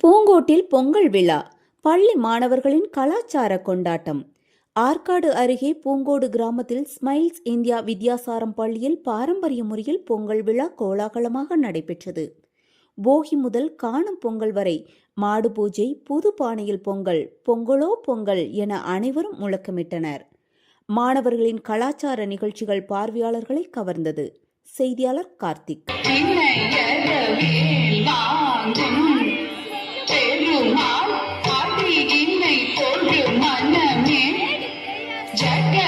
பூங்கோட்டில் பொங்கல் விழா, பள்ளி மாணவர்களின் கலாச்சார கொண்டாட்டம். ஆற்காடு அருகே பூங்கோடு கிராமத்தில் ஸ்மைல்ஸ் இந்தியா வித்யாசாரம் பள்ளியில் பாரம்பரிய முறையில் பொங்கல் விழா கோலாகலமாக நடைபெற்றது. போகி முதல் காணும் பொங்கல் வரை மாடு பூஜை, புது பானையில் பொங்கல், பொங்கலோ பொங்கல் என அனைவரும் முழக்கமிட்டனர். மாணவர்களின் கலாச்சார நிகழ்ச்சிகள் பார்வையாளர்களை கவர்ந்தது. செய்தியாளர் கார்த்திக். ஜக